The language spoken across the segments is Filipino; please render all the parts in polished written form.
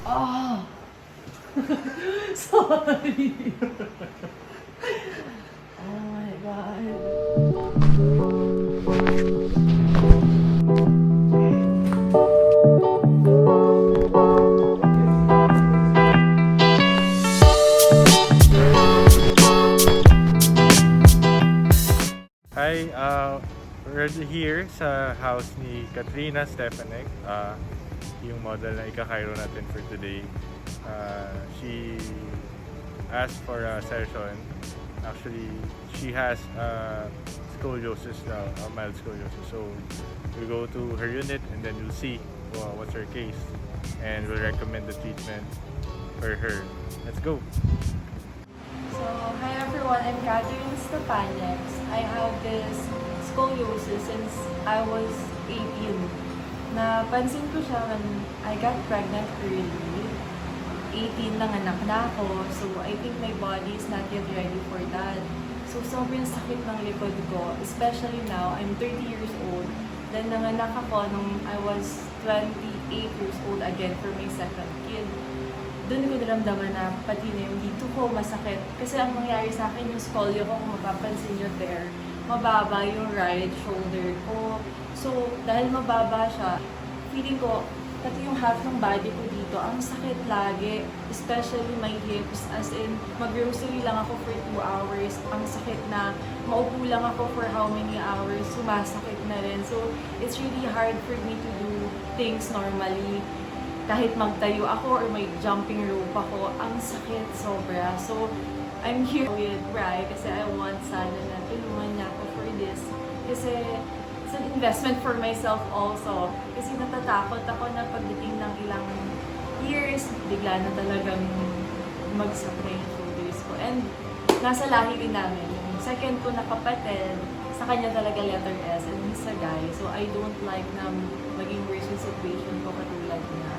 Oh! Sorry! Oh my God. Hi, we're here sa house ni Catrhina Stepanek, yung model na ika-Chiro natin for today. She asked for a session. Actually, she has scoliosis now, a mild scoliosis. So, we'll go to her unit and then we'll see what's her case. And we'll recommend the treatment for her. Let's go! So, hi everyone, I'm Catrhina Stepanek. I have this scoliosis since I was 18. Napansin ko siya when I got pregnant early. 18 lang anak na ako, so I think my body is not yet ready for that. So, sobrang sakit ng likod ko, especially now, I'm 30 years old. Then, nanganak ako nung I was 28 years old again for my second kid. Doon ko naramdaman na pati na yung dito ko masakit. Kasi ang nangyari sa akin yung scolio ko, kung mapapansin nyo there, mababa yung right shoulder ko. So, dahil mababa siya, feeling ko, pati yung half ng body ko dito, ang sakit lagi. Especially my hips, as in, mag-grocery lang ako for 2 hours. Ang sakit na, maupo lang ako for how many hours, sumasakit na rin. So, it's really hard for me to do things normally. Kahit magtayo ako or may jumping rope ako, ang sakit sobra. So, I'm here with Bry kasi I want sana na tulungan niya ako for this. Kasi it's an investment for myself also. Kasi natatakot ako na pagdating ng ilang years, bigla na talagang magsakit yung shoulders ko. And nasa lahi din namin. Yung second ko na kapatid, sa kanya talaga letter S and he's a guy. So, I don't like na maging worse yung situation ko katulad niya.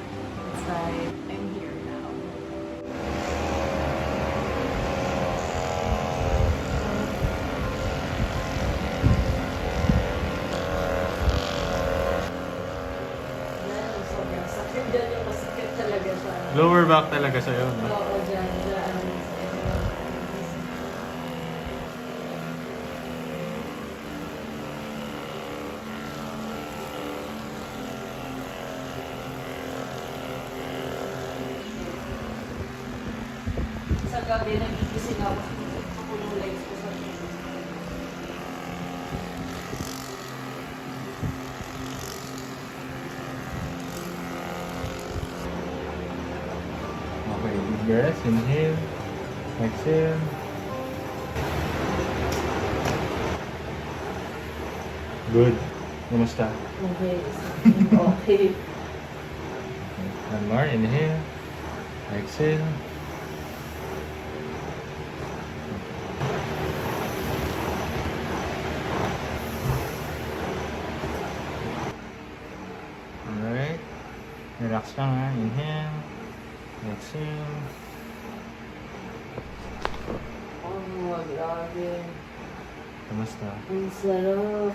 Right. I'm here now. Sobrang sakit dyan yung masakit talaga siya. Lower back talaga sa'yo, no? Oo, dyan. Sa gabi, nagigising ako. Pumulay ko sa piso. Okay, deep breath, inhale, exhale. Good. Kumusta? Okay. Okay. One more, inhale, exhale. Alright. Relax lang ha. Inhale. Exhale. Oh, grabe. Kamusta? Ang sarap.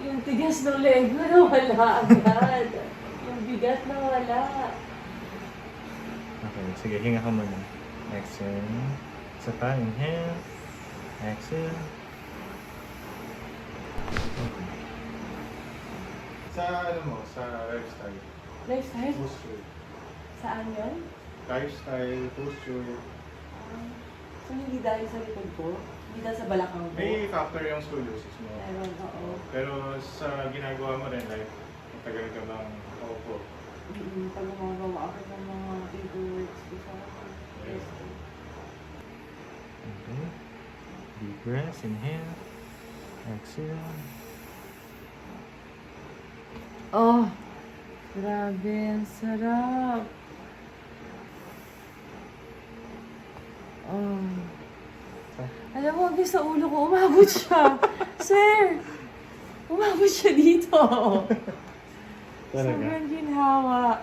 Yung tigas ng leg ko nawala agad. Yung bigat nawala. Okay, sige. Hinga ka muna. Exhale. Isa pa. Inhale. Exhale. Okay. Sa ano mo? Sa lifestyle. Lifestyle? Posture. Saan yun? Lifestyle, posture. So, hindi dahil sa likod ko? Hindi dahil sa balakang ko? May factor yung scoliosis mo. Meron, oo. Pero sa ginagawa mo rin, like, matagal ka bang kaupo. Pag gumagawa ako ng mga paperworks ko sa resto. Okay. Deep breath, inhale. Exhale. Oh! Grabe, ang sarap! Oh. Alam mo, hanggang sa ulo ko, umabot siya. Sir! Umabot siya dito. Talaga? Sobrang ginhawa.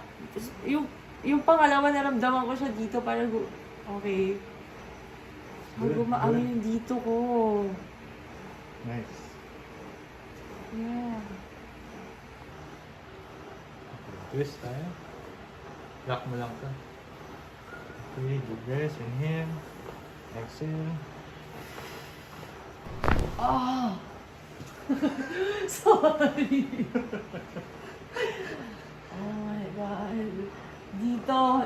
Yung pangalawa naramdaman ko siya dito, parang, okay. Gumaang yung dito ko. Nice. Yeah. Twist tayo. Lock mo lang ka. Okay, deep breath. Inhale. Exhale. Ah! Sorry. Oh my God.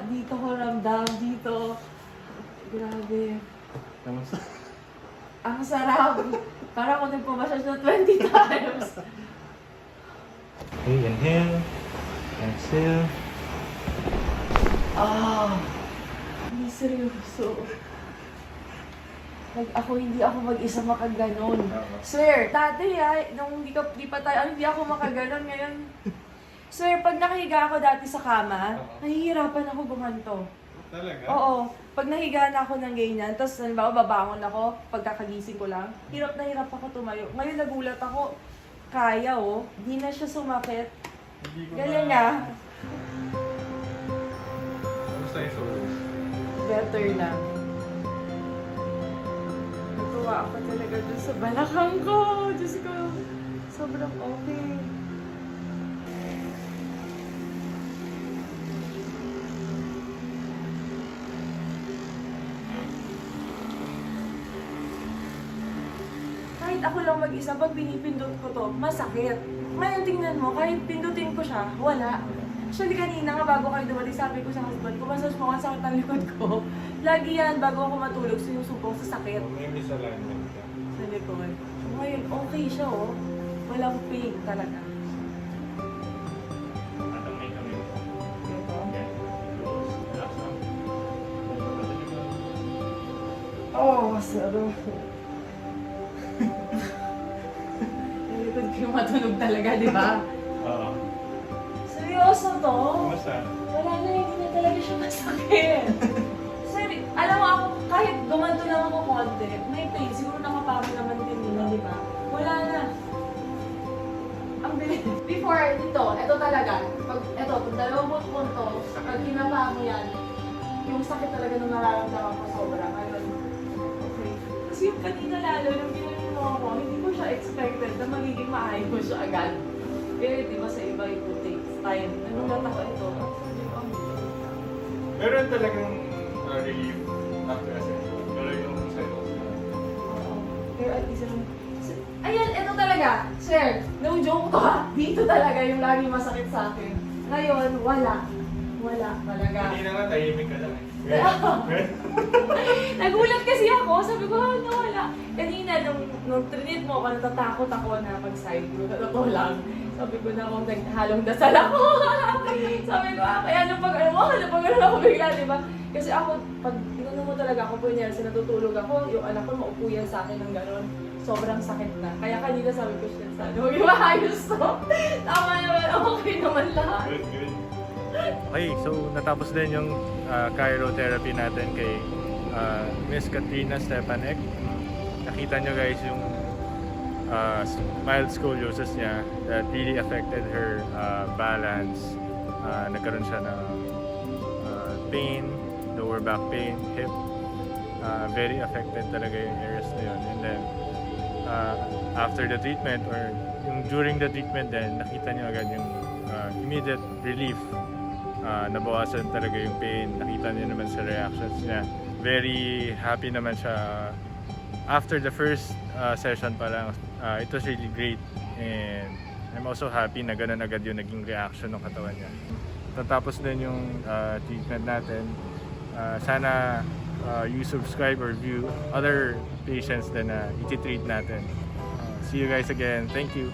Dito ko ramdam. Dito. Grabe. Kamusta? Ang sarap. Parang ako nagpamassage na 20 times. Okay, inhale. Exhale. Ah! Hindi seryoso. Hindi ako mag-isa makaganon. Swear, dati nung hindi pa tayo, hindi ako makaganon ngayon. Swear, pag nakahiga ako dati sa kama, nahihirapan ako gumanto. Talaga? Oo. Pag nahiga na ako ng ganyan, tapos halimbawa babangon ako, pagkakagising ko lang, hirap na hirap ako tumayo. Ngayon nagulat ako, kaya hindi na siya sumakit. Galing nga. Kamusta yung solos? Better na. Natuwa ako talaga dun sa balakang ko. Diyos ko, sobrang okay. Kahit ako lang mag-isa, pag pinipindot ko to, masakit. Ngayon tingnan mo, kahit pindutin ko siya, wala. Actually kanina nga bago kayo dumating, sabi ko sa husband ko, massage mo ang sakit ng likod ko. Lagi yan, bago ako matulog, sinusubong sa sakit. May misalignment ka. Sa likod. So, ngayon, okay siya Walang pain talaga. Atang may kami. Ito. Relax lang. Oh, sarap. Yung likod ko yung matunog talaga, di ba? Oo. Seryoso to? Kamusta? Wala na, hindi na talaga siya masakit. Sorry, alam mo ako, kahit gumanto lang ako konti, may pain, siguro nakapagod naman din nila, di ba? Wala na. Ang bilis. Before, ito talaga. Pag dalawang punto, pag hinapa mo yan, yung sakit talaga nung nararamdaman ko sobra. Ngayon, okay. Kasi yung kanina lalo, nung ginawa mo ako, hindi ko siya expected na magiging maayos siya agad. Pero di ba sa iba ito takes time. Nagulat ako ito. Meron talagang relief after a session. Pero yung cycles na. Oo. Pero at least ayan, ito talaga. Sir, no joke to ha. Dito talaga yung lagi masakit sa akin. Ngayon, wala. Wala talaga. Hindi na nga, tahimik ka lang Nagulat kasi ako. Sabi ko, wala. Kanina, nung trinit mo ako, natatakot ako na mag-side view. Totoo lang. Sabi ko na kung naghalong dasal ako. Sabi ko, kaya napag ako bigla, di ba? Kasi ako, pag tinanong mo talaga ako po niya, natutulog ako, yung anak ko maupo yan sa akin ng gano'n. Sobrang sakit na. Kaya kanina sabi ko siya, sana huwag yung maayos to. Tama naman, okay naman lahat. Good, good. Okay, so natapos din yung chirotherapy natin kay Miss Catrhina Stepanek. Nakita nyo guys yung mild scoliosis niya that really affected her balance. Nagkaroon siya ng pain, lower back pain, hip. Very affected talaga yung areas na yun. And then, after the treatment or yung during the treatment din, nakita niyo agad yung immediate relief. Nabawasan talaga yung pain. Nakita niyo naman sa reactions niya. Very happy naman siya. After the first session pa lang, it was really great. And I'm also happy na ganun agad yung naging reaction ng katawan niya. Tatapos din yung treatment natin. Sana you subscribe or view other patients din na iti-treat natin. See you guys again. Thank you.